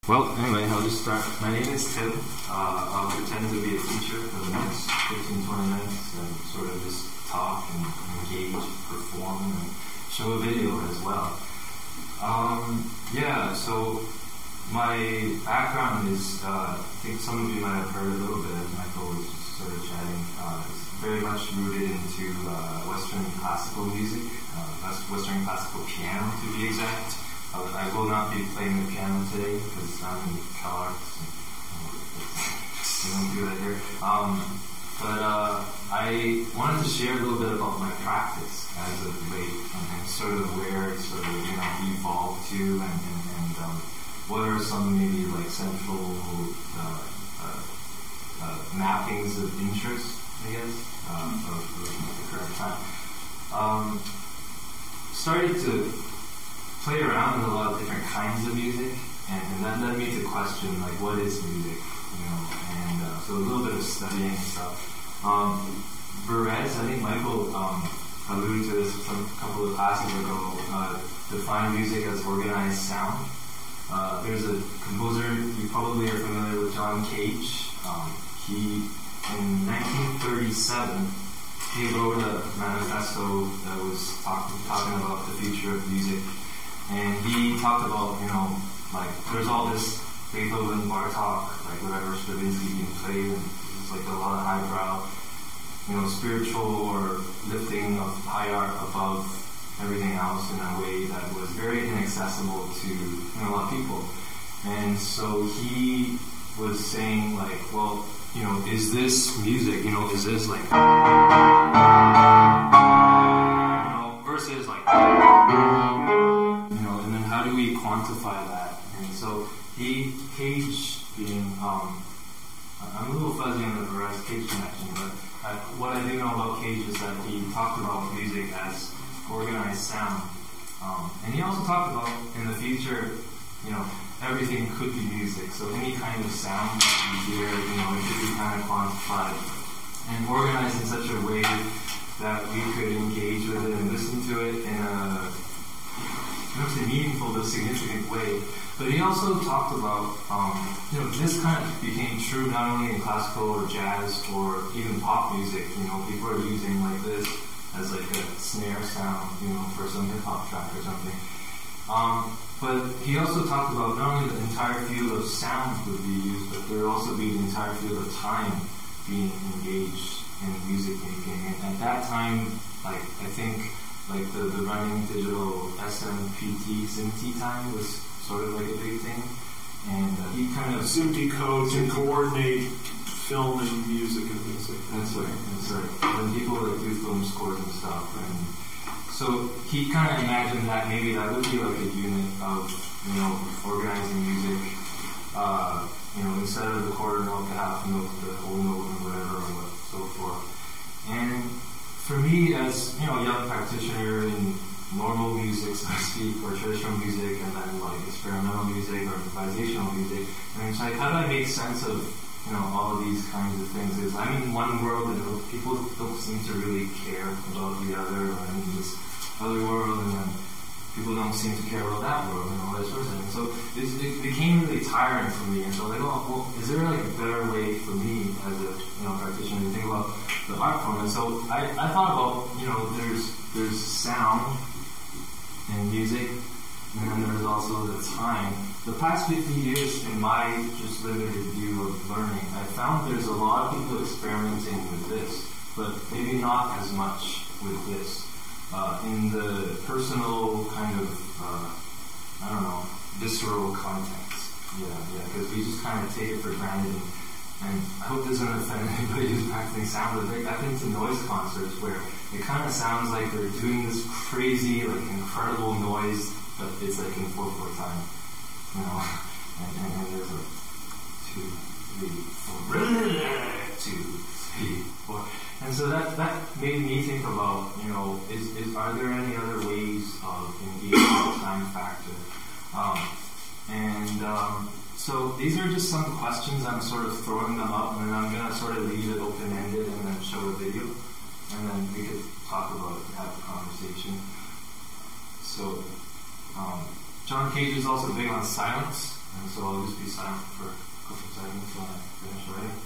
Well, anyway, I'll just start. My name is Tim. I'll pretend to be a teacher for the next 15-20 minutes and sort of just talk and engage, perform, and show a video as well. So my background is, I think some of you might have heard a little bit as Michael was just sort of chatting. It's very much rooted into Western classical music, Western classical piano to be exact. I will not be playing the piano today because I'm in CalArts. We don't do that here. I wanted to share a little bit about my practice as of late and sort of where it sort of evolved to and what are some maybe like central mappings of interest, I guess, of the current time. Started to play around with a lot of different kinds of music, and that led me to question like what is music, and so a little bit of studying and stuff. Perez, I think Michael alluded to this a couple of classes ago, defined music as organized sound. There's a composer, you probably are familiar with, John Cage. He, in 1937, he wrote a manifesto that was talking about the future of music. And he talked about, like, there's all this Beethoven, Bartok, like whatever Stravinsky being played, and it's like a lot of highbrow, spiritual or lifting of high art above everything else in a way that was very inaccessible to a lot of people. And so he was saying, like, well, is this music? Is this like, versus like, and then how do we quantify that? And so Cage being, I'm a little fuzzy on the Perez Cage connection, but what I do know about Cage is that he talked about music as organized sound. And he also talked about in the future, everything could be music. So any kind of sound you hear, it could be kind of quantified and organized in such a way that we could engage with it and listen to it in a meaningful but significant way. But he also talked about, this kind of became true not only in classical or jazz or even pop music. People are using like this as like a snare sound, for some hip hop track or something. But he also talked about not only the entire field of sound would be used, but there would also be the entire field of time being engaged in music making. And at that time, like I think like the running digital SMPT, SMT time was sort of like a big thing. And he kind of SMT codes and coordinate film and music and things like that. That's right. When people like do film scores and stuff. And so he kind of imagined that maybe that would be like a unit of, organizing music. Instead of the quarter note, the half note, the whole note, and whatever, and so forth. And for me, as a young practitioner in normal music, so to speak, or traditional music, and then like experimental music or improvisational music, and it's like, how do I make sense of all of these kinds of things? Is I'm in one world and people don't seem to really care about the other, or I'm in this other world, and then people don't seem to care about that world, and all that sort of thing. So it became really tiring for me, and so like, well, is there like a better way for me as a practitioner to think about the art form? And so I thought about there's sound in music, and then there's also the time. The past 50 years, in my just limited view of learning, I found there's a lot of people experimenting with this, but maybe not as much with this. In the personal kind of, visceral context. Yeah, because we just kind of take it for granted. And I hope this doesn't offend anybody who's practicing sound, but I've been to noise concerts where it kind of sounds like they're doing this crazy, like incredible noise, but it's like in 4/4 time. And there's a 2, 3, 4. And so that made me think about, are there any other ways of engaging the time factor? So these are just some questions. I'm sort of throwing them up, and then I'm going to sort of leave it open-ended and then show a video, and then we could talk about it and have a conversation. So John Cage is also big on silence, And so I'll just be silent for a couple seconds when I finish writing.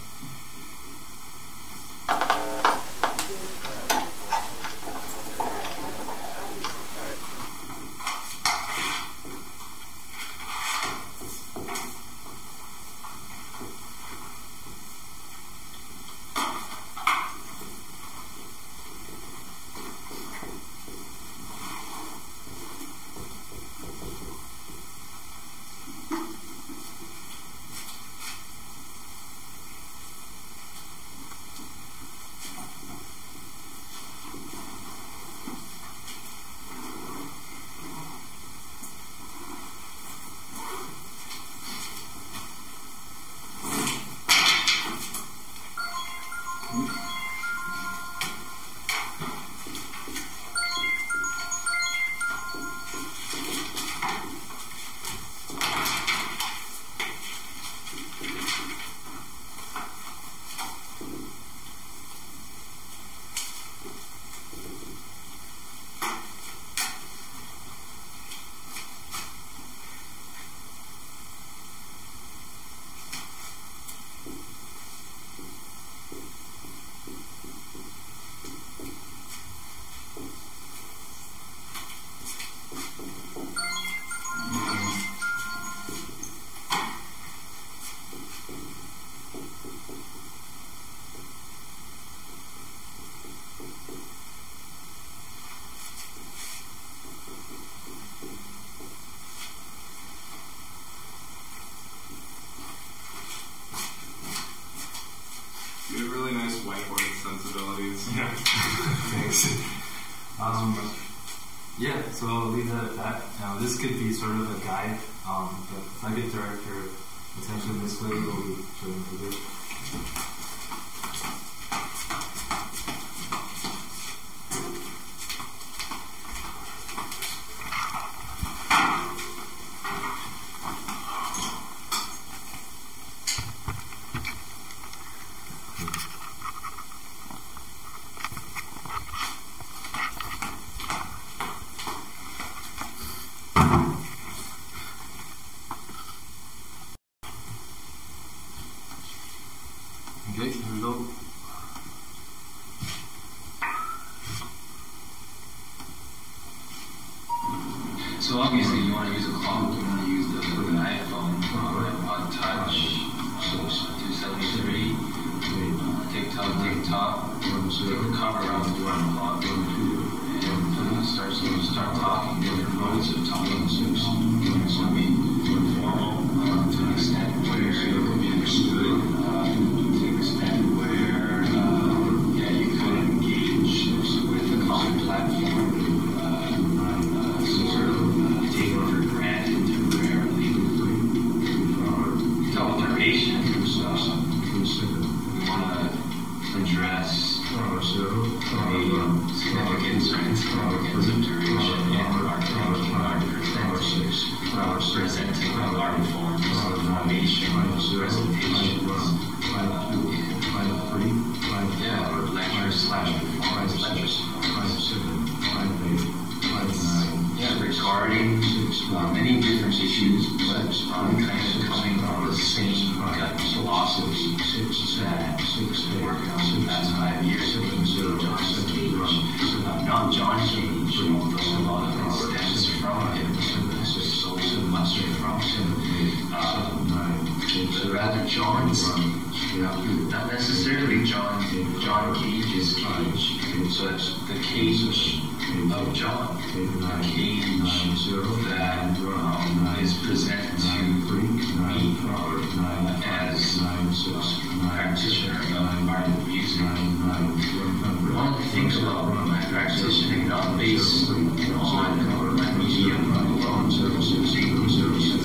You have really nice whiteboarding sensibilities. Yeah. Thanks. Yeah, so I'll leave that at that. Now, this could be sort of a guide, but if I could direct your attention this way, it'll be sort of good. Okay, here we go. So obviously you want to use a clock, you want to use an iPhone, iPod Touch, 273, TikTok, take the cover out the door and clock, and start talking different modes of talking. So be informal to an extent where it can be understood, to an extent where you could engage with a common platform. Sort of taken for granted temporarily. Tell the patient we want to address the significance or insignificance of duration in our thinking, our presenting art forms, formation, presentations, regarding many different issues, but kind of coming from the same gut philosophy that we're working on the past 5 years. So John Cage, not John Cage, although a lot of it stems from him, so much from him, but rather John's Cage, not necessarily John Cage's cage, but the cage of John, the cage that is presented to me as a practitioner of art and music. One of the things about my practicing, not based on my medium alone, it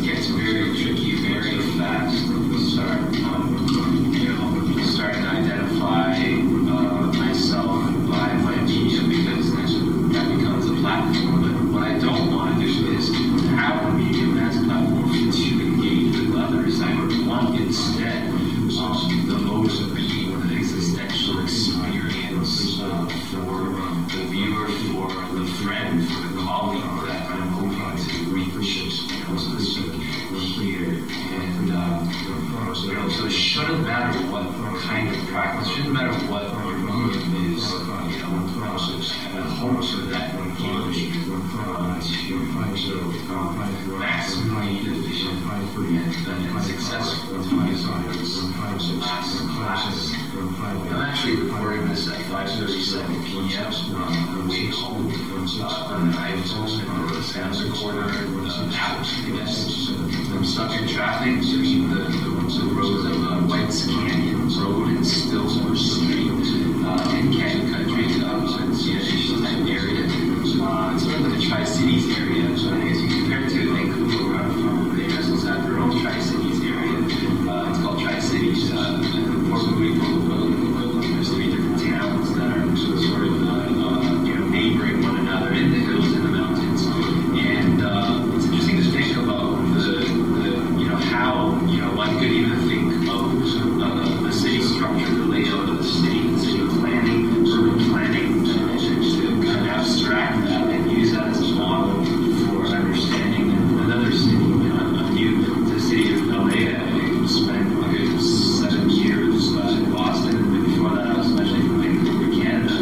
gets very tricky very fast. Start to identify myself by my medium, because that becomes a platform. But what I don't want to do is have a medium as a platform to engage with others. I would want instead the modes of being, the existential experience for the viewer, for the friend, for the colleague that I'm hoping to reach, here shouldn't matter what kind of practice, shouldn't matter what your medium is, and I hope that engage to maximally efficient and successful to use on this class. I'm actually recording this at 5:37 p.m. on the way home on an iPhone or a sound recorder app, I guess. I'm stuck in traffic between the roads of White's Canyon Road and Stillsbury Street in Canyon Country. It's a type area. It's sort of like a Tri-Cities area. So I guess you compare it to Vancouver, where I'm from. They also have their own Tri-Cities area. It's called Tri-Cities. There's 3 different towns that are sort of neighboring one another in the hills and the mountains. And it's interesting to think about how one could even think of the city structure, the layout of the city planning, urban planning, to kind of abstract that and use that as a model for understanding another city. I'm new to the city of LA. I spent a good 7 years in Boston, and before that I was actually from Vancouver, Canada.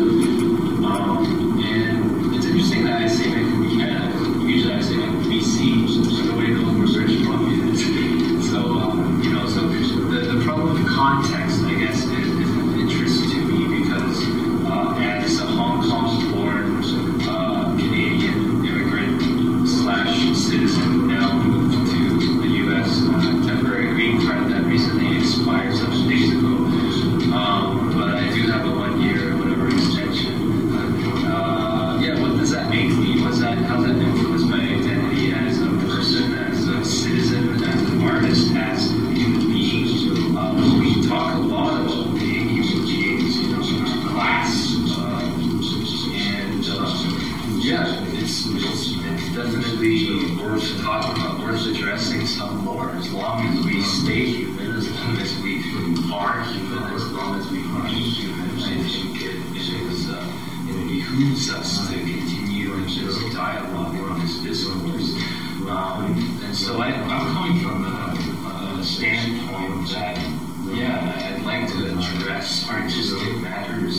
And it's interesting that I say Vancouver, Canada. Usually I say BC, so nobody knows where British Columbia is. So the problem of context, I guess, is of interest to me because as a Hong Kong-born Canadian immigrant / citizen now moved to the U.S. Temporary green card that recently expired some days ago, but I do have a 1-year whatever extension. What does that make me? How does that influence my identity as a person, as a citizen, as an artist, as a human being? We talk a lot about being human beings, class, it's definitely worth talking about, worth addressing some more. As long as we stay human, as long as we are human, as long as we be human, I think it behooves us to continue in this dialogue and this discourse. And so I'm coming from a standpoint that, I'd like to address artistic matters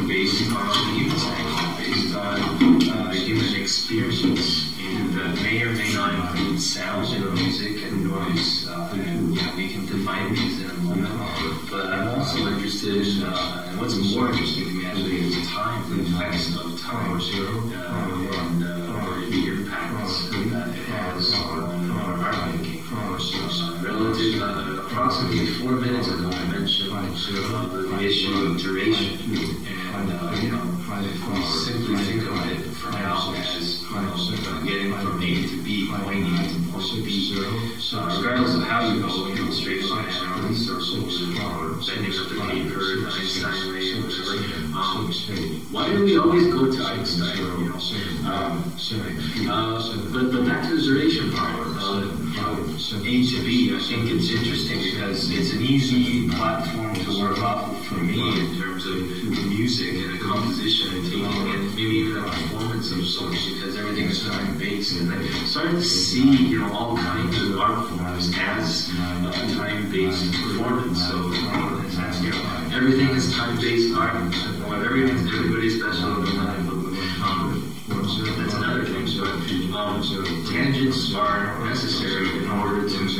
based on human based on human experience, and that may or may not include sound and music and noise. We can define these in a moment. But I'm also interested in, and what's more interesting to me actually is time, the effects of time, and the impacts that it has on our art making. Relative, approximately 4 minutes ago, I mentioned the issue of duration, and we simply think of it for now as getting from A to B, point A to point B. Regardless of how you go, straight line, circles, bending of the paper, Einstein ray, whatever. Why do we always go to Einstein? But back to the duration part. A to B, I think it's interesting because it's an easy platform to work off of for me in terms of music and a composition and taking it, maybe even a performance of sorts, because everything is time-based. And I started to see, all kinds of art forms as time-based performance. So, in a sense, everything is time-based art. Everybody's special. That's another thing. But tangents are necessary in order to make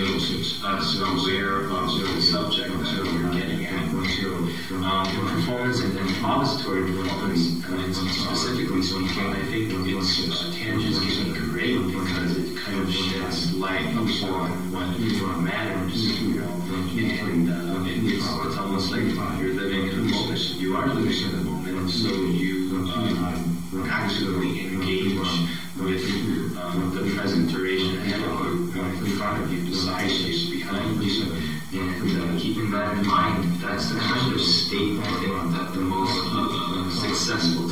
us aware of the subject that we're getting at. Performance and improvisatory performance, and specifically speaking, I think tangents can be great because it kind of sheds light upon what matters, and it's almost like you're living in the moment. You are living in the moment, and so you actually engage with the present duration ahead of you, in front of you, beside you, behind you, and keeping that in mind. That's the kind of state, I think, that the most successful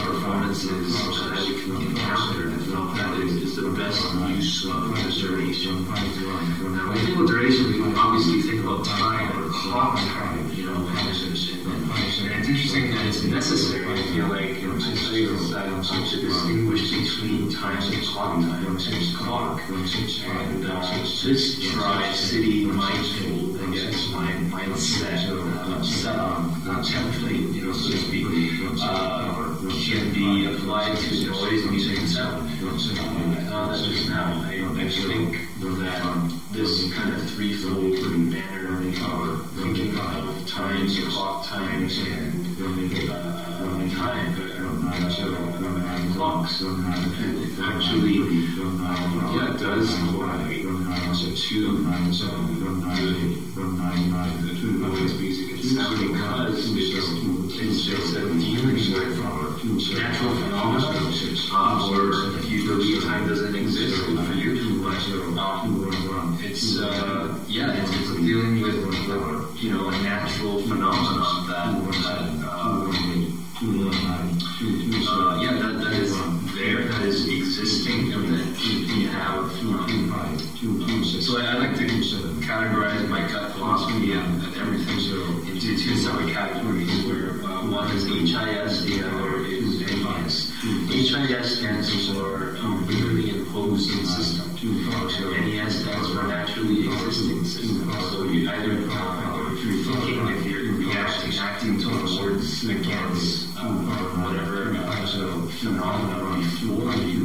performances that you can encounter. I felt that is the best use of the duration. Now, when we think about duration, we obviously think about time or clock time, and it's interesting that it's necessary, I feel like, to distinguish between time and clock time, and clock. And this Tri-City mindful, I guess, mindset, template, so to speak, can be applied to noise, music, and sound. I thought that just now. I think that this kind of threefold manner of thinking of times, clock times, and time, clocks, actually, it does correlate to noise, music, and sound, because it's just dealing with natural phenomena, or if you believe time doesn't exist for you too much, it's dealing with a natural phenomenon that is there, that is existing, and that we have. So I like to categorize my gut philosophy and everything into two separate categories, where one is HIS, the other is NES. HIS stands for legally imposed system. NES stands for naturally existing system. So you either, if you're thinking, if you're acting towards, against whatever phenomenon before you,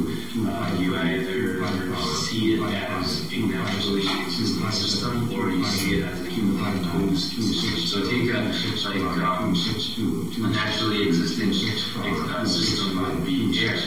you either see it as a naturally existing system, or you see it as a human imposed system. So take a naturally existing system would be air.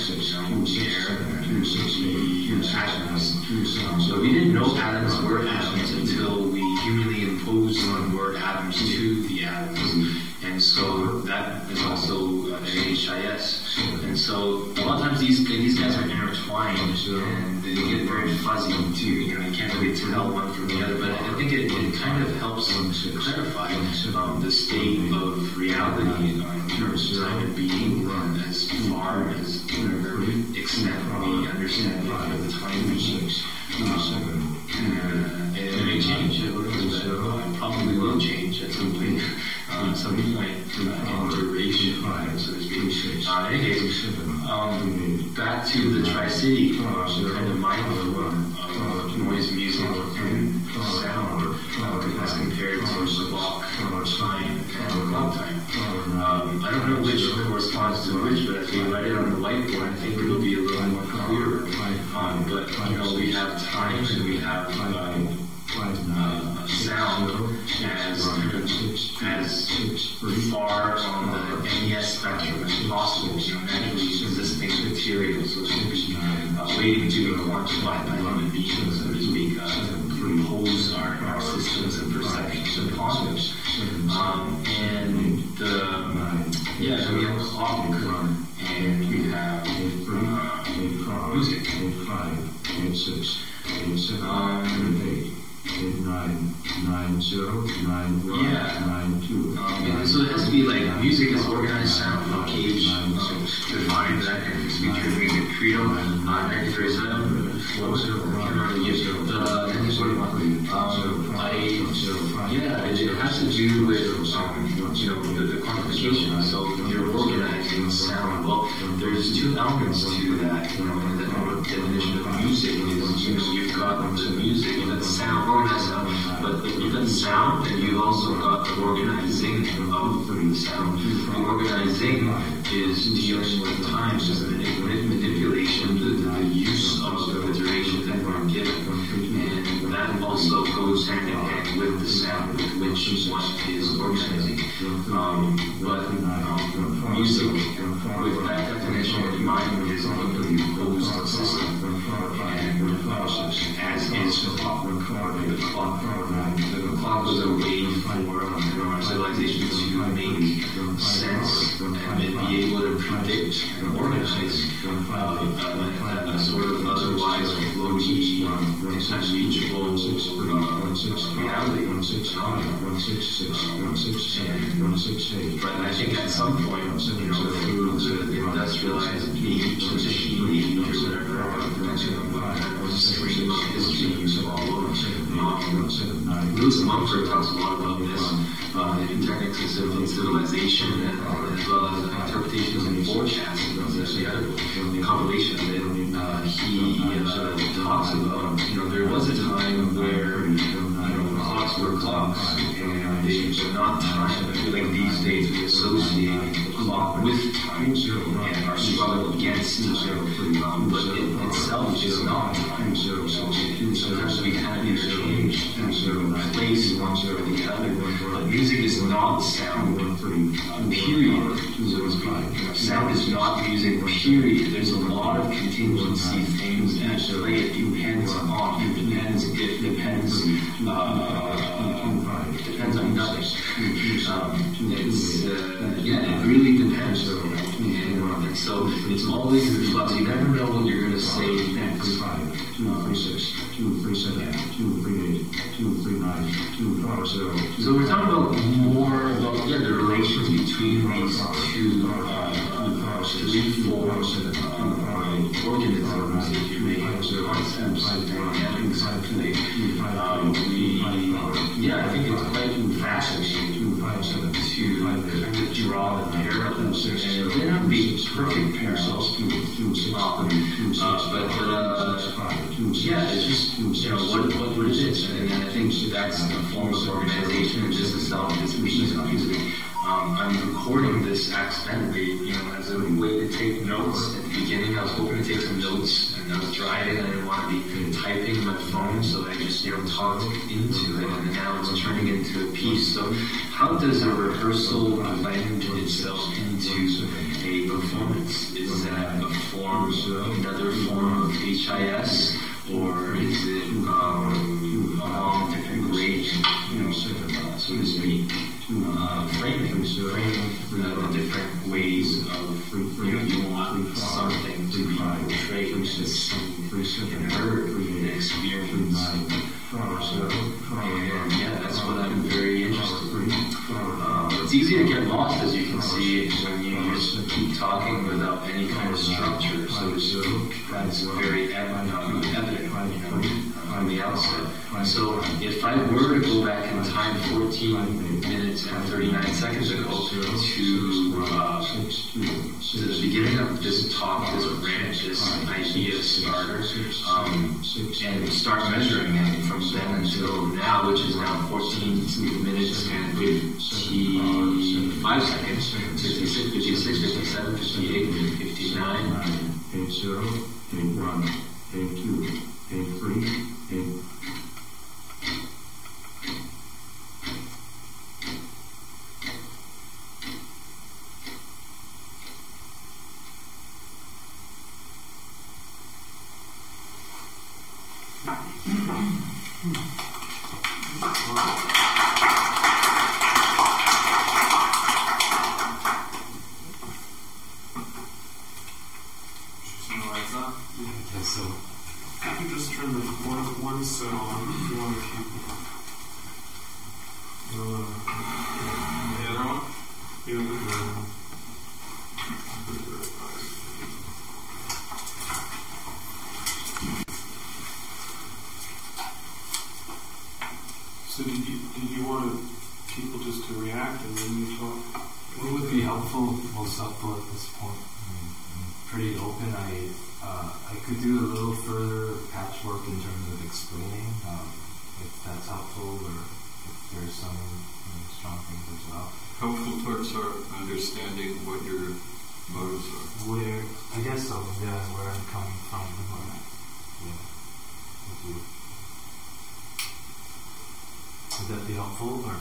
So we didn't know atoms were atoms until we humanly imposed the word atoms to the atoms. And so that is also HIS. And so a lot of times these guys are intertwined, and they get very fuzzy too. You can't really tell one from the other. But I think it kind of helps to clarify the state of reality in terms of time and being, as far as the extent we understand the time machines. And it may change a little bit. Probably will change at some point. Some duration, so to speak. Anyways, back to the Tri-City, kind of mindful of noise, music, and sound as compared to clock time and clock time. I don't know which corresponds to which, but if you write it on the whiteboard, I think it'll be a little more clearer. But we have time and we have sound as far on the NES spectrum as possible, naturally existing material, so to speak, waiting to be quantified by human beings, so to speak, to impose our systems and perceptions upon them. And we have clock, and we have music. 89909192. So it has to be like music is organized sound from cage defined that and feature music credo 1937 it has to do with the quantification. So you're organizing sound. Well, there's two elements to that. The definition of music is you've got the music and the sound, organized sound, but you've got sound and you've also got the organizing of the sound. The organizing is dealing with time, so the manipulation, the use of the duration that we're given, and that also goes hand in hand with the sound with which one is organizing. Music, with that definition in mind, is a legally imposed system, and as is the clock. The clock was a way for our civilization to make sense and be able to predict and organize a sort of otherwise floaty, unreachable reality. But I think at some point, through the industrialized age, the machine age, or whatever, stream of history all over. Lewis Mumford talks a lot about this in techniques of civilization, and as well as interpretations and forecasting. The compilation of it, he talks about, there was a time where clocks were clocks, and they were not time. I feel like these days we associate the clock with time and our struggle against time, but it itself is not time. Sometimes we kind of interchange place one or the other, but music is not sound, period. Sound is not music, period. There's a lot of contingency things that play. It depends on, it depends on nothing. It really depends. And so it's always in flux. You never know what you're going to say next. 236, 237, 238, 239, 240. So we're talking about more about the relations between these two three forms of organisms, if you may, concepts and dynamics. I think it's quite fascinating to draw the parallels. And they're not being perfect parallels, it's just what it is. And I think that's the form of organization, and just itself is music. I'm recording this accidentally, as a way to take notes. At the beginning, I was hoping to take some notes, and I was driving, and I didn't want to be typing on my phone, so I just, talked into it, and now it's turning into a piece. So how does a rehearsal blend itself into a performance? Is that another form of HIS, or is it along different grades, so to speak? Framing the different ways of you want something to be portrayed and seen and heard and experienced. That's what I'm very interested in. It's easy to get lost, as you can see, when you just keep talking without any kind of structure. So that's very evident from the outset. So if I were to go back in time 14 minutes and 39 seconds ago to the beginning of this talk, this rant, this idea starter, and start measuring it from then until now, which is now 14 minutes and 55 seconds, 56, 56, 57, 58, 59. Take 0, take 1, take 2, take 3, take... So did you want people just to react and then you talk? What would be most helpful at this point? I'm pretty open. I could do a little further patchwork in terms of explaining, if that's helpful, or if there's some strong things as well. Helpful towards our understanding what your motives are. I guess so, yeah, where I'm coming from. Thank you. Would that be helpful, or?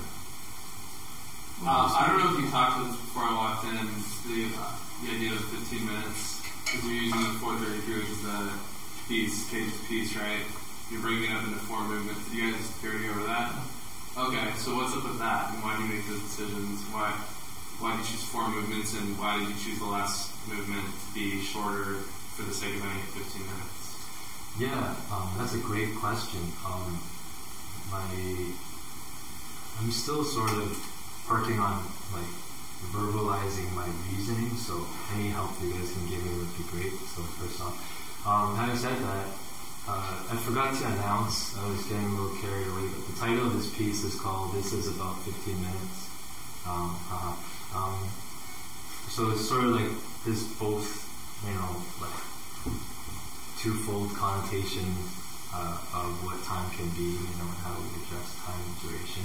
I don't know if you talked to this before I walked in, the idea of 15 minutes, because you're using the 433, which is the Cage's piece, right? You're bringing it up into 4 movements. Did you guys already go over that? Okay, so what's up with that, and why do you make those decisions? Why did you choose 4 movements, and why did you choose the last movement to be shorter for the sake of only 15 minutes? Yeah, that's a great question. I'm still sort of working on verbalizing my reasoning, so any help you guys can give me would be great. So first off, having said that, I forgot to announce, I was getting a little carried away with title of this piece is called "This Is About 15 Minutes." So it's sort of like this both, like twofold connotation of what time can be, and how we address time and duration.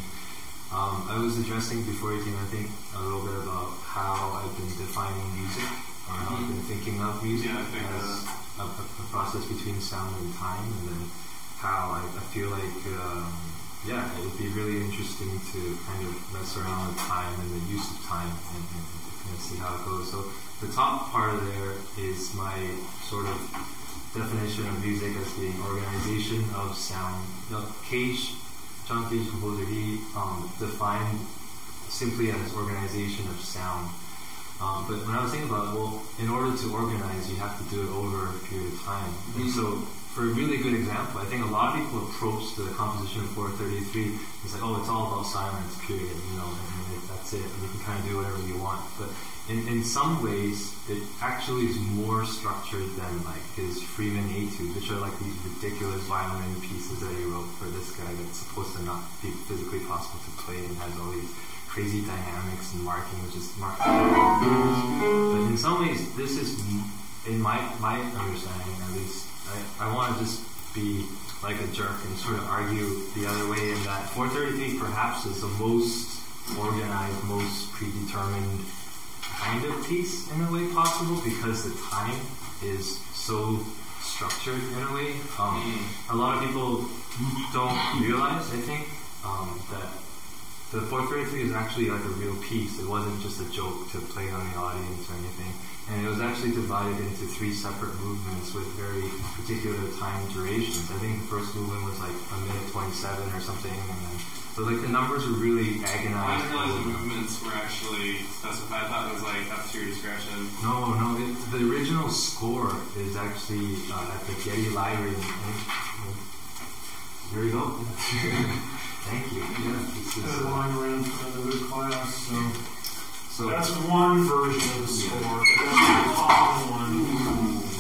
I was addressing before you came, I think, a little bit about how I've been defining music, or how I've been thinking of music as a process between sound and time, and then how I feel like, it would be really interesting to kind of mess around with time and the use of time and see how it goes. So the top part of there is my sort of definition of music as being organization of sound. John Cage, composer, he defined simply as organization of sound. But when I was thinking about, in order to organize, you have to do it over a period of time. And so, for a really good example, I think a lot of people approach the composition of 433, it's like, it's all about silence, period, and that's it, and you can kind of do whatever you want. But in some ways, it actually is more structured than like his Freeman Etudes, which are like these ridiculous violin pieces that he wrote for this guy that's supposed to not be physically possible to play and has all these crazy dynamics and marking, which is marking. But in some ways, this is, in my understanding at least, I want to just be like a jerk and sort of argue the other way, in that 433 perhaps is the most organized, most predetermined kind of piece in a way possible, because the time is so structured in a way. A lot of people don't realize, I think, that the 433 is actually like a real piece. It wasn't just a joke to play on the audience or anything. And it was actually divided into 3 separate movements with very particular time durations. I think the first movement was like a minute 27 or something, and then so like the numbers were really agonized. I didn't realize the movements were actually specified. I thought it was like up to your discretion. No, the original score is actually at the Getty Library. Here we go. Thank you. Yeah, this is line around for another class. So that's one version of the score. That's the top one.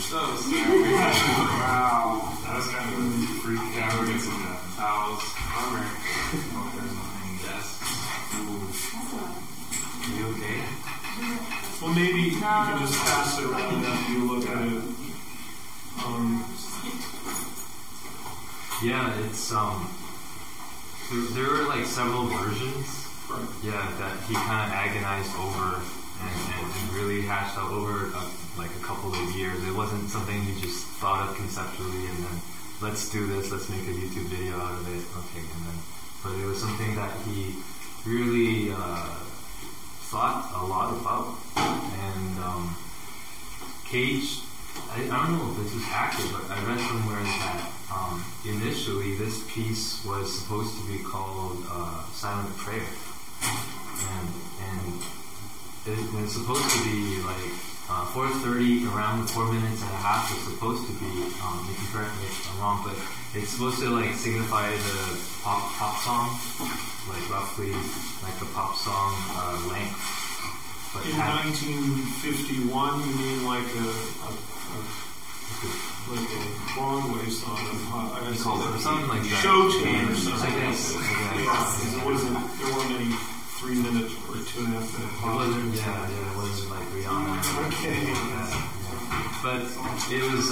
So scary. Wow. That was kind of a freak. Yeah, we're getting some towels. Armor. There's nothing. Desks. You okay? Well, maybe you can just pass it around after you look at it. Yeah, it's there were like several versions. Right. Yeah, that he kind of agonized over and really hashed out over like a couple of years. It wasn't something he just thought of conceptually and then let's do this, let's make a YouTube video out of it. Okay, and then but it was something that he really thought a lot about. And Cage, I don't know if this is accurate, but I read somewhere that initially this piece was supposed to be called Silent Prayer. And it's supposed to be like 4:30, around 4 minutes and a half is supposed to be, you can correct me if I'm wrong, but it's supposed to like signify the pop song, like roughly like the pop song length. But in 1951, you mean like a Broadway song of something like that. Show tune or something. I guess. There weren't any 3 minutes or 2.5 minute It wasn't, it wasn't like Rihanna. Okay. But it was,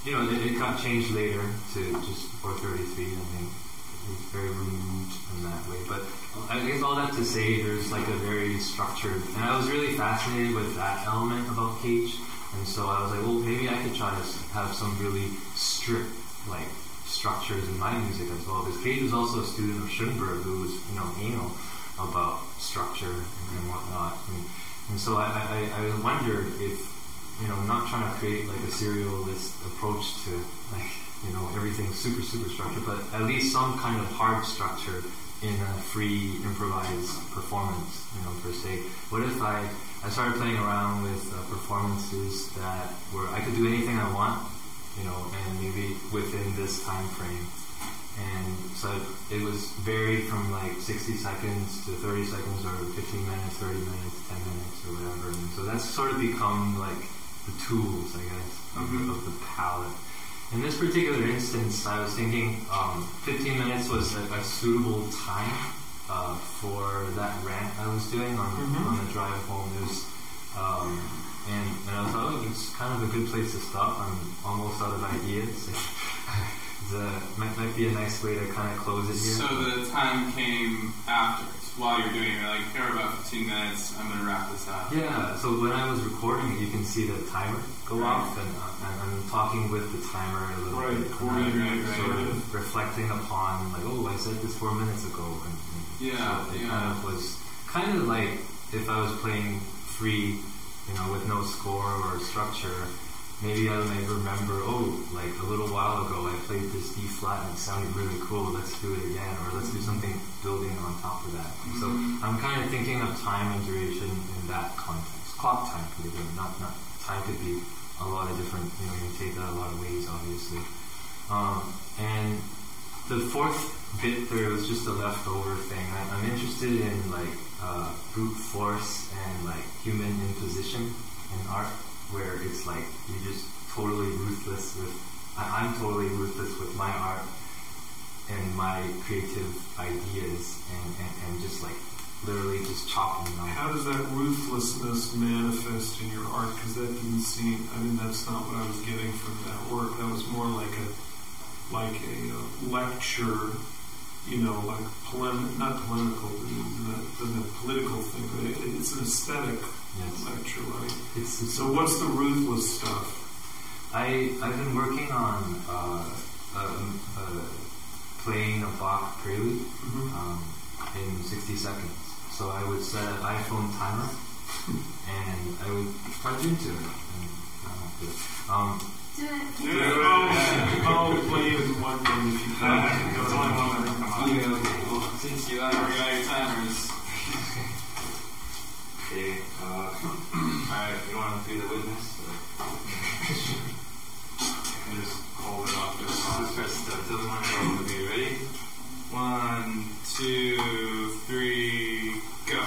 it got changed later to just 433. I mean, it was very removed in that way. But I guess all that to say, there's like a very structured, and I was really fascinated with that element about Cage. And so I was like, well, maybe I could try to have some really strict, like, structures in my music as well. Because Cage was also a student of Schoenberg, who was, anal about structure and whatnot. And so I wondered if, not trying to create like a serialist approach to, like, everything super, super structured, but at least some kind of hard structure in a free, improvised performance, per se. What if I started playing around with performances that where I could do anything I want, and maybe within this time frame. And so it was varied from like 60 seconds to 30 seconds or 15 minutes, 30 minutes, 10 minutes or whatever. And so that's sort of become like the tools, I guess, of the palette. in this particular instance, I was thinking 15 minutes was a suitable time for that rant I was doing on the drive home. It was, and I thought, oh, it's kind of a good place to stop. I'm almost out of ideas. Might be a nice way to kind of close it here. So the time came afterwards, while you're doing it. Like, here about 15 minutes, I'm going to wrap this up. Yeah, so when I was recording it, you can see the timer go off, and I'm talking with the timer a little bit. Sort of reflecting upon, like, oh, I said this 4 minutes ago. And so it kind of was kind of like if I was playing free, with no score or structure. Maybe I might remember, oh, like a little while ago I played this D flat and it sounded really cool, let's do it again, or let's do something building on top of that. So I'm kind of thinking of time and duration in that context. Clock time could be, not time could be a lot of different, you can take that a lot of ways, obviously. And the fourth bit there was just a leftover thing. I'm interested in like brute force and like human imposition in art, where it's like you're just totally ruthless with, I'm totally ruthless with my art and my creative ideas and just like literally just chopping them. How does that ruthlessness manifest in your art? Because that didn't seem, that's not what I was getting from that work. That was more like a lecture, like not polemical, the political thing, but it's an aesthetic lecture, right? So what's the ruthless stuff? I've been working on playing a Bach prelude in 60 seconds. So I would set an iPhone timer and I would punch into it. Do it. Oh, play in one thing if you can. That's only one that can come out. Since you got your timers. Okay, alright, you want to do the witness? I can just hold it off. Just press the tilt one. Okay, ready? 1, 2, 3, go.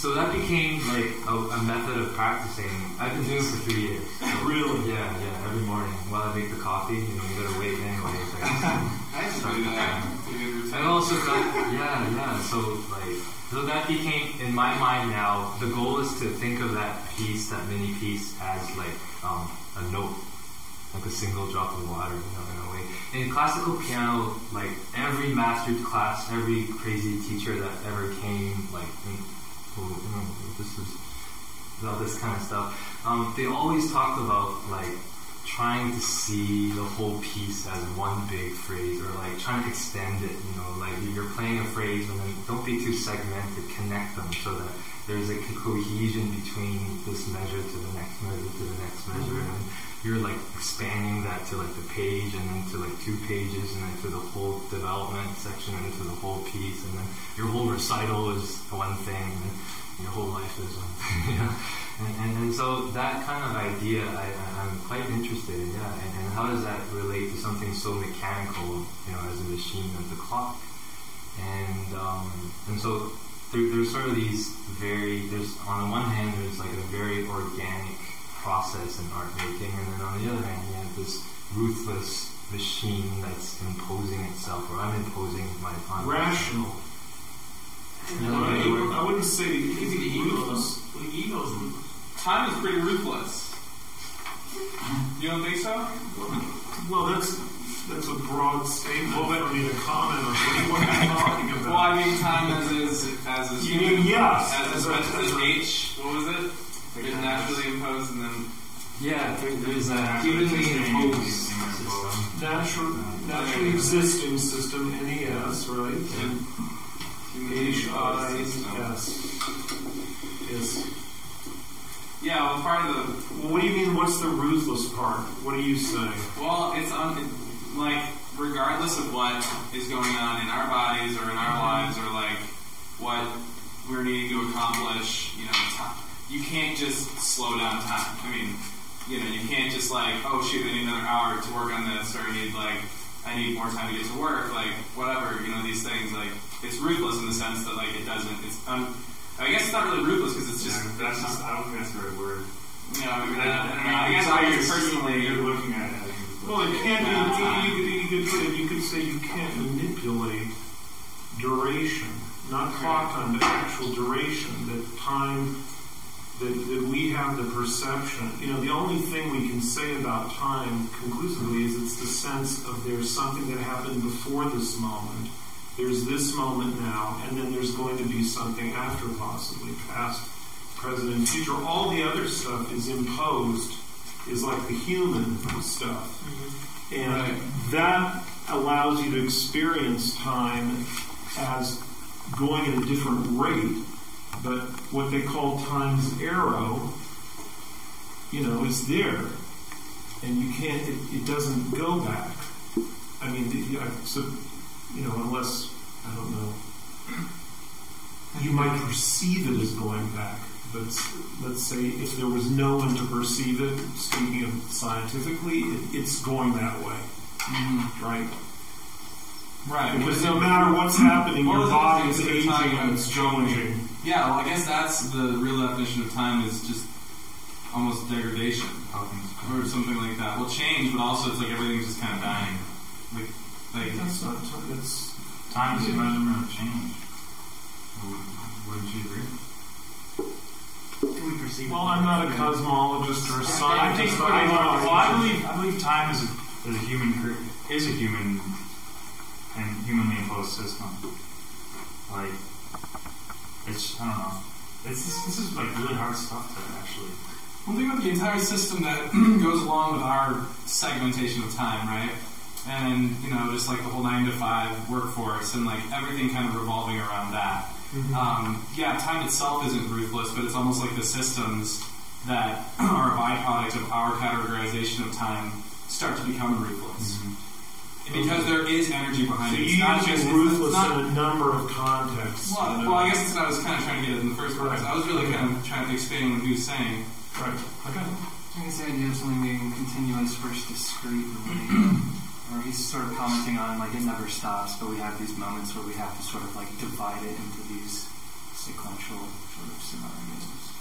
So that became like a method of practicing. I've been doing it for 3 years. Really? Yeah, every morning while I make the coffee, you gotta wait anyway. I also got, so that became, in my mind now, the goal is to think of that mini piece as like a note, like a single drop of water, in a way. In classical piano, like every mastered class, every crazy teacher that ever came, like, this kind of stuff. They always talked about like trying to see the whole piece as one big phrase, or like trying to extend it. Like you're playing a phrase, and then don't be too segmented. Connect them so that there's a cohesion between this measure to the next measure to the next measure, and you're like expanding that to like the page, and then to like 2 pages, and then to the whole development section, and to the whole piece, and then your whole recital is one thing, and your whole life is one thing. And so that kind of idea I'm quite interested in, and how does that relate to something so mechanical, as a machine of the clock? And so there's sort of these there's on the one hand there's like a very organic process in art making, and then on the other hand you have this ruthless machine that's imposing itself, or I'm imposing my time. Rational. I wouldn't say ruthless. The ego's ruthless. Time is pretty ruthless. You don't think so? Well, that's a broad statement. Well, that would be a comment on what you're talking about. Well, I mean, time as is you mean yes? As H. What was it? It's naturally imposed, and then there's a humanly imposed system. Naturally existing system, NES, right? And HIS. Yeah, well, part of the... Well, what do you mean, what's the ruthless part? What are you saying? Well, it's like, regardless of what is going on in our bodies or in our lives, or like what we're needing to accomplish, you can't just slow down time. I mean, you can't just like, oh shoot, I need another hour to work on this, or I need more time to get to work, like, whatever, these things, like, it's ruthless in the sense that, like, it doesn't, I guess it's not really ruthless because it's just... I don't think that's the right word. I guess I personally... You're looking at it. Well, it can't be, you could say you can't manipulate duration, not clock time, but actual duration, that time, that we have the perception. The only thing we can say about time conclusively is it's the sense of there's something that happened before this moment. There's this moment now, and then there's going to be something after, possibly past, present, and future. All the other stuff is imposed, is like the human stuff. Mm-hmm. And that allows you to experience time as going at a different rate, but what they call time's arrow, is there. And you can't, it doesn't go back. I mean, unless, I don't know, you might perceive it as going back. But let's say if there was no one to perceive it, speaking of scientifically, it's going that way. Mm-hmm. Right? Right. Because no matter what's happening, your body is aging and it's changing. Yeah, well, I guess that's the real definition of time, is just almost degradation. Or something like that. Well, change, but also it's like everything's just kind of dying. Like that's not time. That's time is a measurement of change. Wouldn't you agree? Well, I'm not a cosmologist or a scientist. I believe time is a human and humanly imposed system. Like, I don't know. This is like really hard stuff to actually. Well, think about the entire system that goes along with our segmentation of time, right? And, just like the whole 9-to-5 workforce and like everything kind of revolving around that. Mm-hmm. Time itself isn't ruthless, but it's almost like the systems that are a byproduct of our categorization of time start to become ruthless. Mm-hmm. Because there is energy behind it. It's not just ruthless in a number of contexts. Well, I guess that's what I was kind of trying to get at in the first place. I was really kind of trying to expand what he was saying. Right. Okay. I guess the idea of something being continuous versus discrete, or he's sort of commenting on like it never stops, but we have these moments where we have to sort of like divide it into these sequential sort of scenarios.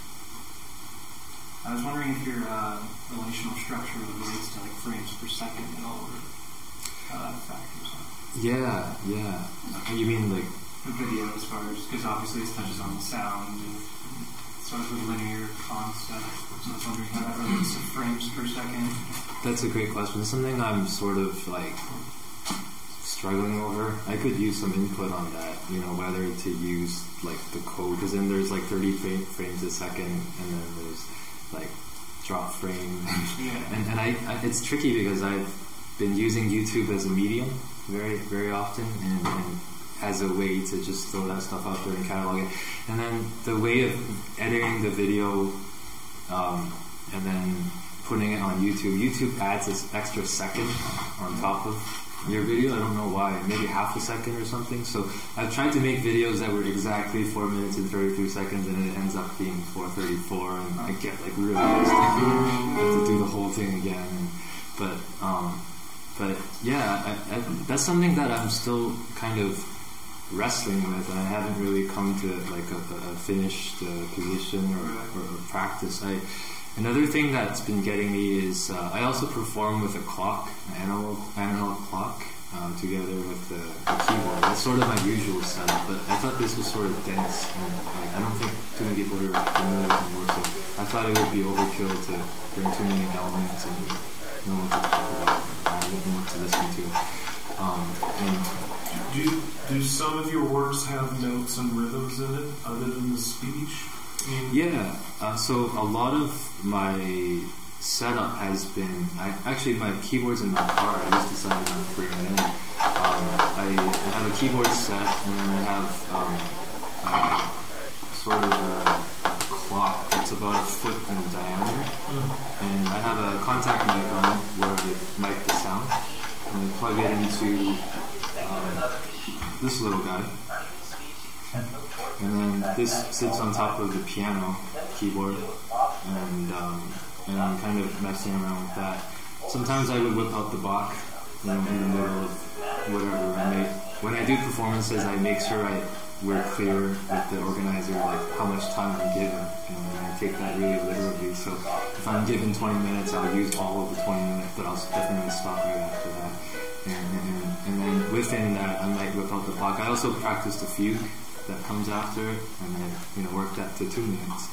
I was wondering if your relational structure relates to like frames per second at all, or how that factors in. Yeah. You mean like the video, as far as, because obviously it touches on the sound and sort of a linear concept. So I was wondering how that relates to frames per second. That's a great question. Something I'm sort of like struggling over. I could use some input on that, whether to use like the code, because then there's like 30 frames a second, and then there's like drop frame. Yeah. And I it's tricky because I've been using YouTube as a medium very, very often, and as a way to just throw that stuff out there and catalog it. And then the way of editing the video and then putting it on YouTube adds this extra second on top of your video. I don't know why, maybe half a second or something. So I've tried to make videos that were exactly 4 minutes and 33 seconds, and it ends up being 4:34, and I get like really pissed. I have to do the whole thing again. But yeah, that's something that I'm still kind of wrestling with, and I haven't really come to like a finished position or practice. Another thing that's been getting me is I also perform with a clock, an analog clock, together with the keyboard. That's sort of my usual setup, but I thought this was sort of dense, and like, I don't think too many people are familiar with the work, so I thought it would be overkill to bring too many elements and no one to talk about, what to listen to. Do some of your works have notes and rhythms in it, other than the speech? Yeah, so a lot of my setup has been, actually my keyboards in my car, I just decided not to bring it in. I have a keyboard set, and then I have sort of a clock that's about a foot in diameter, and I have a contact mic on where I mic the sound, and I plug it into this little guy. And then this sits on top of the piano keyboard, and I'm kind of messing around with that. Sometimes I would whip out the Bach, in the middle of whatever I make. When I do performances, I make sure we're clear with the organizer, like how much time I'm given, and I take that really literally. So if I'm given 20 minutes, I'll use all of the 20 minutes, but I'll definitely stop right after that. And then within that, I might whip out the Bach. I also practice the fugue that comes after it, and I work that to 2 minutes.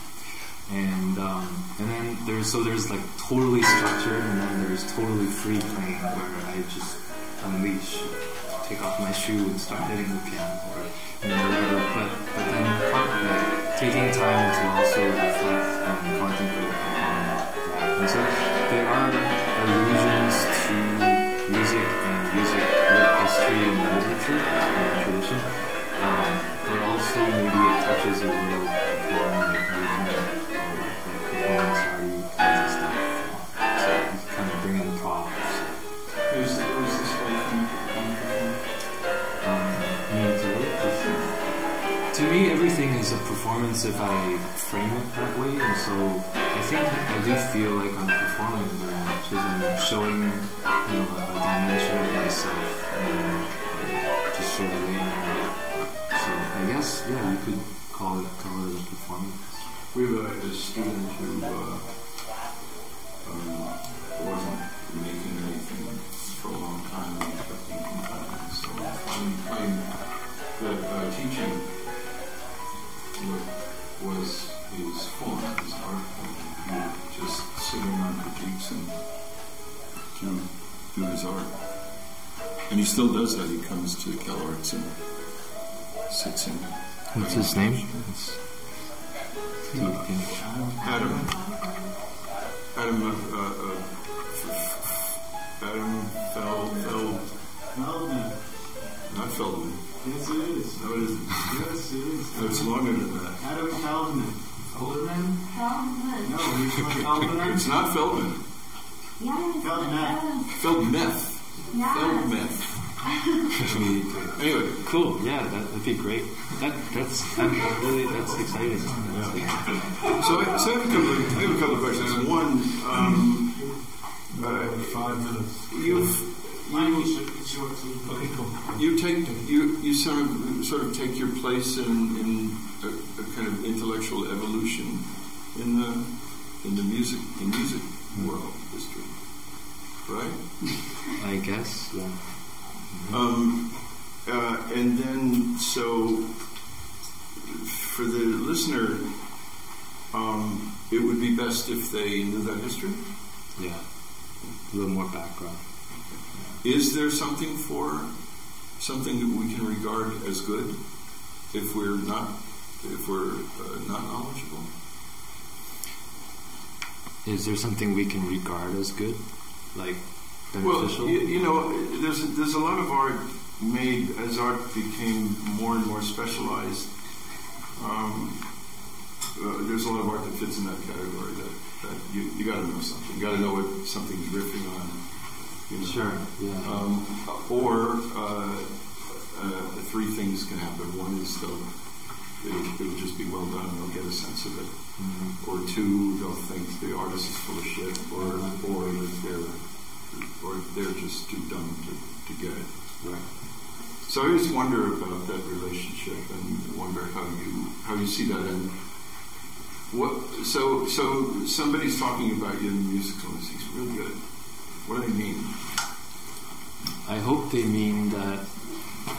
And then there's like totally structured, and then there's totally free playing where I just unleash, take off my shoe and start hitting the piano or whatever. But then taking time to also reflect and contemplate upon that. And so there are allusions to music and music history and literature and tradition. But also maybe it touches a little upon like movement or like performance value kinds of stuff. So you kind of bring in props. Who's this way from to me, everything is a performance if I frame it that way, and so I think I do feel like I'm performing very much as I'm showing, a dimension of myself and just sort of laying it out. So I guess, yeah, you could call it a performance. We have a student who wasn't making anything for a long time, and kept making time. So I'm that teaching was his form, his art. He would just sit around critiques and do his art. And he still does that. He comes to CalArts and sits in. What's his name? Adam Feldman. Not Feldman. Yes, it is. No, it isn't. Yes, it is. No, it's longer than that. Adam Feldman. Feldman? No, he's like Feldman. It's not Feldman. Yeah, Feldman. Feldmeth. Yeah. Feldmeth. Anyway, Cool. Yeah, that'd be great. That's exciting. so I have a couple of questions. One, 5 minutes. You sort of take your place in a kind of intellectual evolution in the music world history, right? I guess, yeah. And then, so for the listener, it would be best if they knew that history. Yeah, a little more background. Is there something that we can regard as good if we're not knowledgeable? Is there something we can regard as good, like beneficial? Well, there's a lot of art made as art became more and more specialized. There's a lot of art that fits in that category. That you got to know something. You got to know what something's riffing on. Sure. Yeah. Three things can happen. One is it'll just be well done. They'll get a sense of it. Mm-hmm. Or two, they'll think the artist is full of shit, or they're just too dumb to get it. Right. So I always wonder about that relationship and wonder how you see that. And what? So somebody's talking about your musical and it's really good. What do they mean? I hope they mean that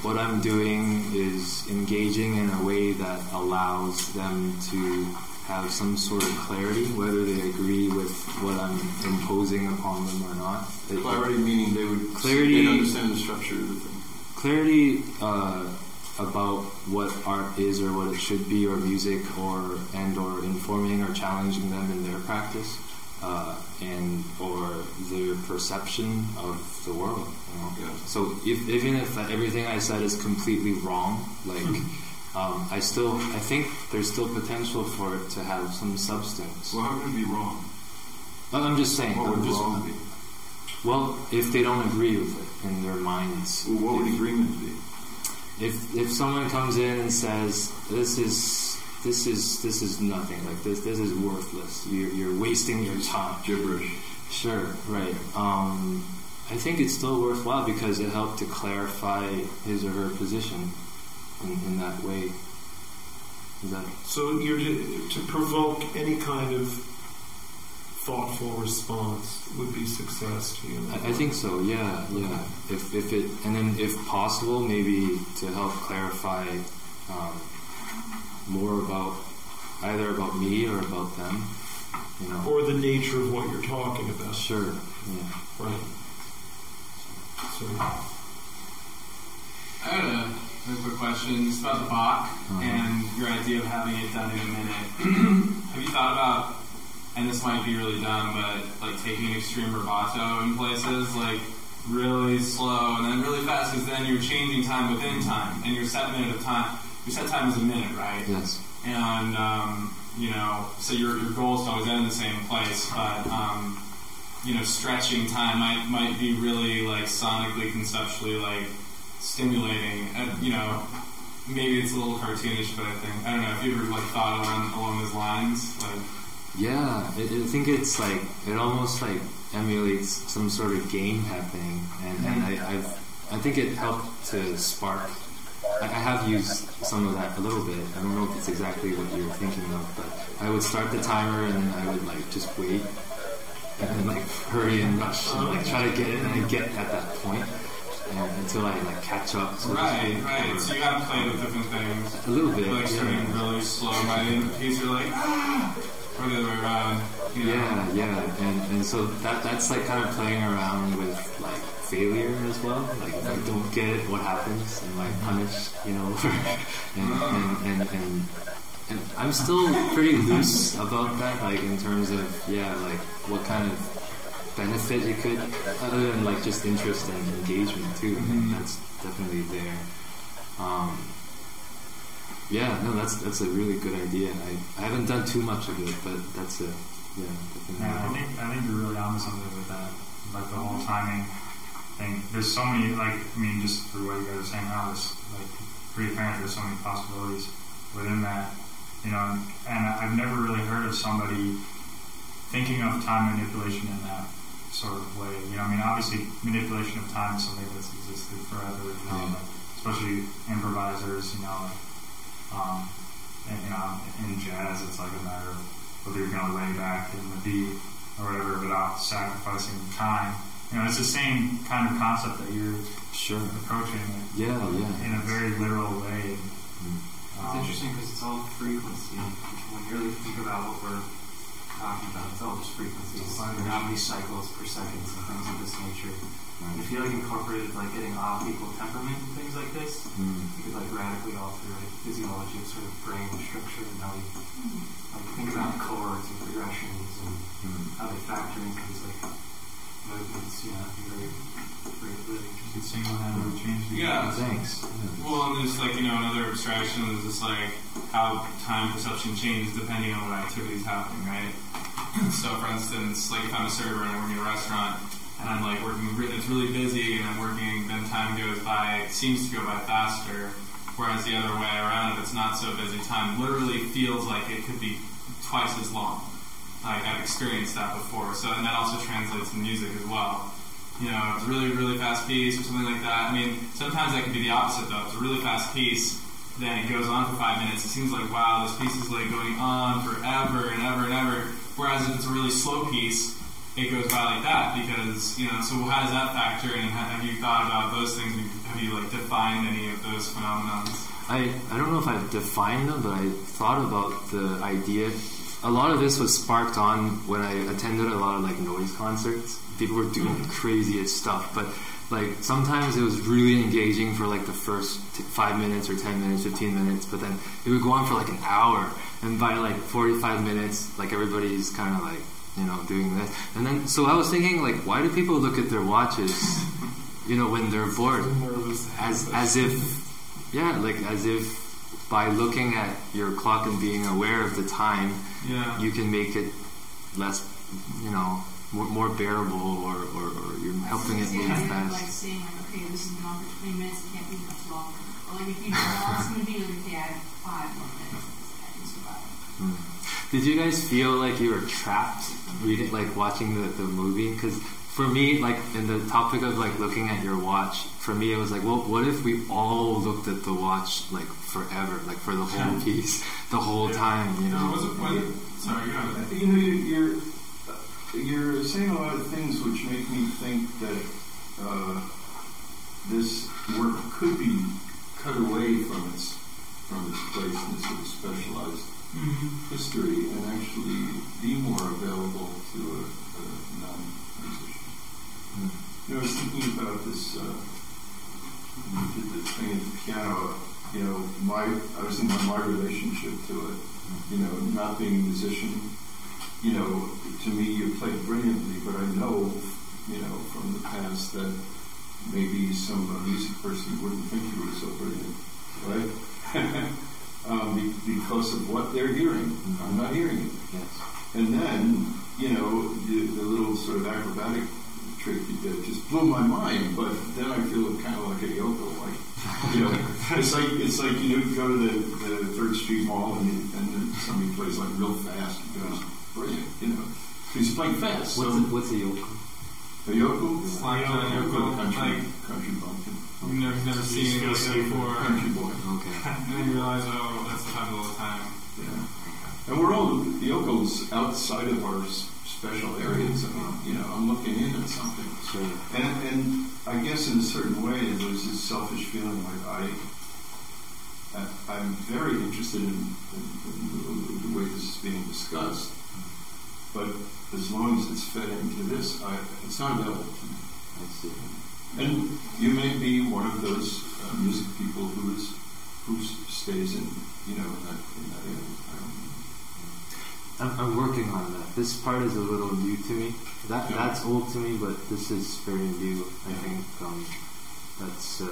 what I'm doing is engaging in a way that allows them to have some sort of clarity, whether they agree with what I'm imposing upon them or not. Clarity meaning they would understand the structure of the thing. Clarity about what art is or what it should be, or music, or informing or challenging them in their practice, and or their perception of the world. You know? Yeah. So even if everything I said is completely wrong, like. I think there's still potential for it to have some substance. Well, how could it be wrong? I'm just saying. What would wrong be? Well, if they don't agree with it in their minds. Well, what would agreement be? If someone comes in and says this is nothing, like this is worthless. You're wasting your time. Gibberish. Sure, right. I think it's still worthwhile because it helped to clarify his or her position. In that way. So you're to provoke any kind of thoughtful response would be success to you. I think so. Yeah. If it, and then if possible, maybe to help clarify more about either about me or about them. You know, or the nature of what you're talking about. Sure. Yeah. Right. So. I had a quick question just about the Bach and your idea of having it done in a minute. Have you thought about, and this might be really dumb, but like taking extreme rubato in places, like really slow and then really fast, because then you're changing time within time, and your set time is a minute, right? Yes. And so your goal is to always end in the same place, but stretching time might be really like sonically, conceptually, like stimulating. Maybe it's a little cartoonish, but I don't know if you ever like thought along those lines. Like, yeah, I think it's like it almost like emulates some sort of game happening, and I think it helped to spark. I have used some of that a little bit. I don't know if it's exactly what you're thinking of, but I would start the timer and then I would like just wait and then like hurry and rush and like try to get it, and I get at that point. Until I like catch up. So right. So you have to play with different things. A little bit. Like starting really slow by the end of the piece, you're like, or the other way around. Yeah. And so that's like kind of playing around with like failure as well. Like if I don't get it, what happens? And like punish, and I'm still pretty loose about that, like in terms of like what kind of benefit it could, other than like just interest and engagement too. And that's definitely there. That's a really good idea. I haven't done too much of it, but that's definitely. Yeah, I think you're really onto something with that, like the whole timing thing. There's so many, just through what you guys are saying now, it's like pretty apparent there's so many possibilities within that, and I've never really heard of somebody thinking of time manipulation in that sort of way. Obviously manipulation of time is something that's existed forever, especially improvisers, in jazz it's like a matter of whether you're going to lay back in the beat or whatever without sacrificing time. It's the same kind of concept that you're approaching it in a very literal way. It's interesting because it's all frequency. When you really think about what we're talking about, it's all just frequencies. There are these cycles per second and things of this nature. If you incorporated getting off equal temperament and things like this, you could radically alter physiology of sort of brain structure and how we think about chords and progressions and how they factor into these movements. Very, very interesting. Seeing how to change the Thanks. Well, and there's another abstraction is just how time perception changes depending on what activity is happening, right? So, for instance, if I'm a server and I'm working in a restaurant and I'm working, it's really busy and I'm working, then time goes by, it seems to go by faster, whereas the other way around, if it's not so busy, time literally feels like it could be twice as long. I've experienced that before, and that also translates to music as well. you know, it's a really, really fast piece or something like that. I mean, sometimes that can be the opposite though. If it's a really fast piece, then it goes on for 5 minutes. It seems like, wow, this piece is like going on forever and ever and ever. Whereas if it's a really slow piece, it goes by like that because, you know, so how does that factor in? Have you thought about those things? Have you like defined any of those phenomena? I don't know if I've defined them, but I thought about the idea. A lot of this was sparked on when I attended a lot of like noise concerts. People were doing the craziest stuff, but like sometimes it was really engaging for like the first 5 minutes or 10 minutes, 15 minutes, but then it would go on for like an hour, and by like 45 minutes, like everybody's kind of like, you know, doing this. And then, so I was thinking, like, why do people look at their watches, you know, when they're bored? As if, yeah, like as if by looking at your clock and being aware of the time, you can make it less, you know, more bearable, or you're helping it move fast. Like saying, like, okay, this has been on for 20 minutes, it can't be much longer. Or like if you know how it's going to be, like, okay, I have 5 more minutes, I can survive. Did you guys feel like you were trapped reading, like watching the movie? Because for me, like in the topic of like looking at your watch, for me it was like, well, what if we all looked at the watch like forever, like for the whole piece, the whole time, you know? Sorry, you know, you're saying a lot of things which make me think that this work could be cut away from its place in this sort of specialized history and actually be more available to a non-musician. You know, I was thinking about this, you did this thing at the piano, you know, I was thinking about my relationship to it, you know, not being a musician, you know, to me you played brilliantly, but I know, you know, from the past that maybe some music person wouldn't think you were so brilliant, right? Because of what they're hearing. I'm not hearing it. Yes. And then, you know, the little sort of acrobatic trick you did just blew my mind, but then I feel kind of like a Yoko, like, you know, it's like you know, go to the 3rd Street Mall and then somebody plays like real fast, you know, brilliant, you know. He's playing fast. What's a Yoko? A Yoko? It's like a Yoko, country bumpkin. You've never seen it before. Country boy. Okay. And then you realize, oh, that's the time all the time. Yeah. And we're all, Yoko's outside of our special areas. I mean, you know, I'm looking in at something. Sure. And I guess in a certain way, there's this selfish feeling like I'm very interested in the way this is being discussed. But as long as it's fed into this, it's not available to me. I see. And you may be one of those music people who stays in, you know, in that area. I'm working on that. This part is a little new to me. That's old to me, but this is very new. I think that's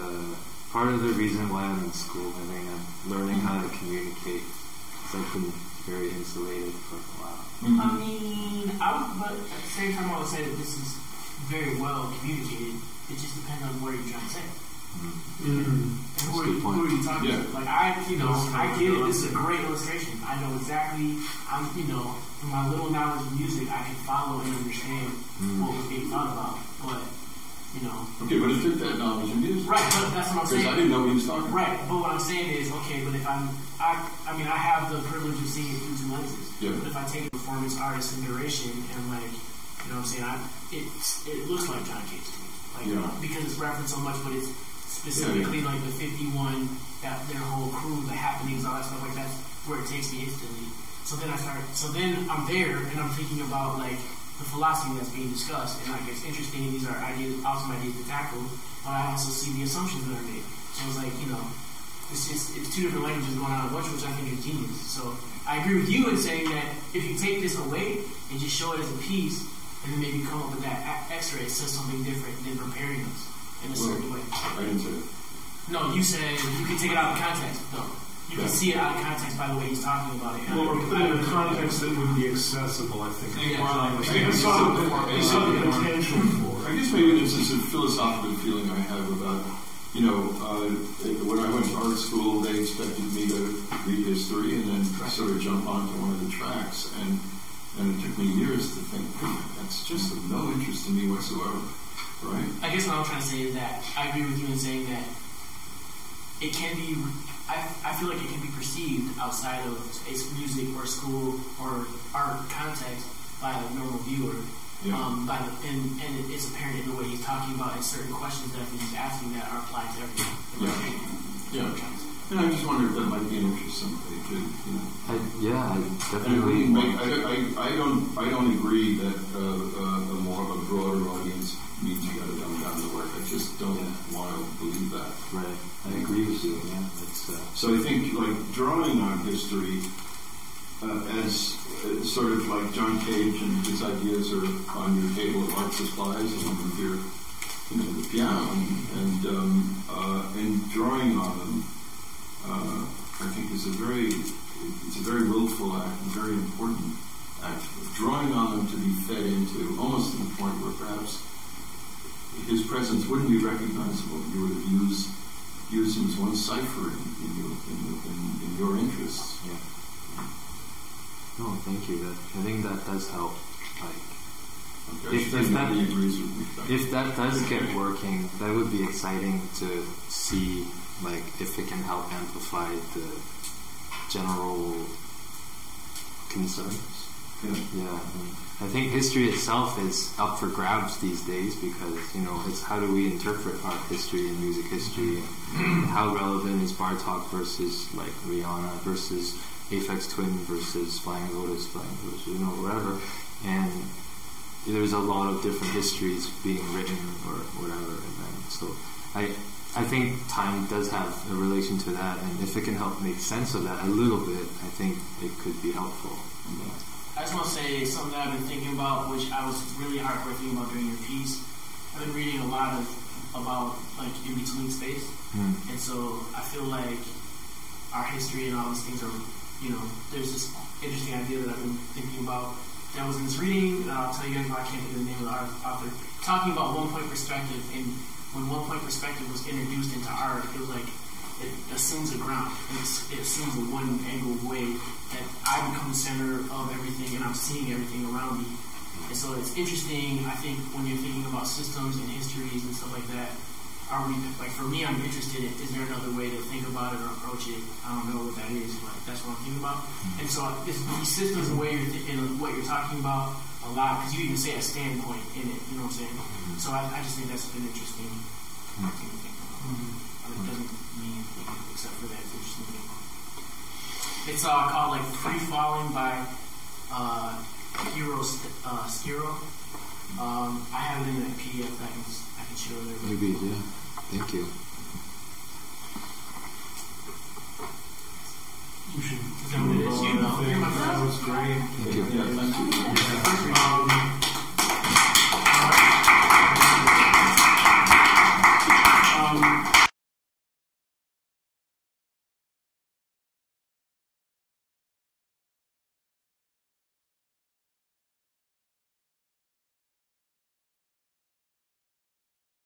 part of the reason why I'm in school. I think I'm learning how to communicate, because I've been very insulated for a while. I mean, but at the same time, I would say that this is very well communicated. It just depends on where you're trying to say it. And who are you talking to? Like, I get it. This is a great illustration. I know exactly, you know, from my little knowledge of music, I can follow and understand what was being thought about. But, you know. Okay, but it took that knowledge of music. Right, but that's what I'm saying. Because I didn't know what he was talking about. Right, but what I'm saying is, okay, but if I have the privilege of seeing it through 2 lenses. Yeah. But if I take a performance artist consideration and, like, you know what I'm saying, it looks like John Cage to me. Like, because it's referenced so much, but it's specifically like the 51, that their whole crew, the happenings, all that stuff like that's where it takes me instantly. So then I'm there and I'm thinking about like the philosophy that's being discussed, and like it's interesting, and these are awesome ideas to tackle, but I also see the assumptions that are made. So it's like, you know, it's 2 different languages going on at once, which I think is genius. So I agree with you in saying that if you take this away and just show it as a piece, and then maybe come up with that extra, it says something different than preparing us in a certain way. I didn't say that. No, you said you can take it out of context, though. You can see it out of context by the way he's talking about it. Well, or put it in a context that would be accessible, I think. Yeah. Some potential for. I guess maybe it's just a philosophical feeling I have about, you know, when I went to art school, they expected me to read history and then sort of jump onto one of the tracks, and it took me years to think, that's just of no interest to me whatsoever. right? I guess what I'm trying to say is that I agree with you in saying that it can be. I feel like it can be perceived outside of a music or school or art context by a normal viewer. Yeah. And it's apparent in the way he's talking about and certain questions that I think he's asking that are applied to everything. Yeah. And I just wonder if that might be an interest someday too. You know. I And definitely. I don't agree that a more of a broader audience means you got to dumb down the work. I just don't want to believe that. Right. I agree with you. Yeah. That's. So I think like drawing on history as sort of like John Cage and his ideas are on your table of art supplies and with your the piano and drawing on them. I think it's a very willful act and very important act. Drawing on them to be fed into, almost to the point where perhaps his presence wouldn't be recognizable. You would have used him as one cipher in your interests. Yeah. No, thank you. I think that does help. Like, if that does get working, that would be exciting to see. Like, if it can help amplify the general concerns. Yeah. I think history itself is up for grabs these days because, it's how do we interpret art history and music history and how relevant is Bartok versus, like, Rihanna versus Aphex Twin versus Flying Lotus, whatever. And there's a lot of different histories being written or whatever. And then, so I think time does have a relation to that, and if it can help make sense of that a little bit, I think it could be helpful. Yeah. I just want to say something that I've been thinking about, which I was really hardcore thinking about during your piece. I've been reading a lot about like in between space, and so I feel like our history and all these things are, there's this interesting idea that I've been thinking about. That was in this reading, and I'll tell you guys why I can't think of the name of the author, talking about one-point perspective. And when one-point perspective was introduced into art, it was like it assumes a ground. It assumes a one-angle way that I become the center of everything and I'm seeing everything around me. And so it's interesting, I think, when you're thinking about systems and histories and stuff like that, are we, like, for me, I'm interested in, is there another way to think about it or approach it? I don't know what that is, but that's what I'm thinking about. And so these systems and what you're talking about a lot, because you even say a standpoint in it, you know what I'm saying? So I just think that's an interesting thing to think about. It doesn't mean anything except for that it's interesting thing. It's called like Free Falling by Hiro Skiro. I have it in a PDF that I can show you. Maybe, yeah. Thank you. You should. That was great. Thank you. Yeah, thank you.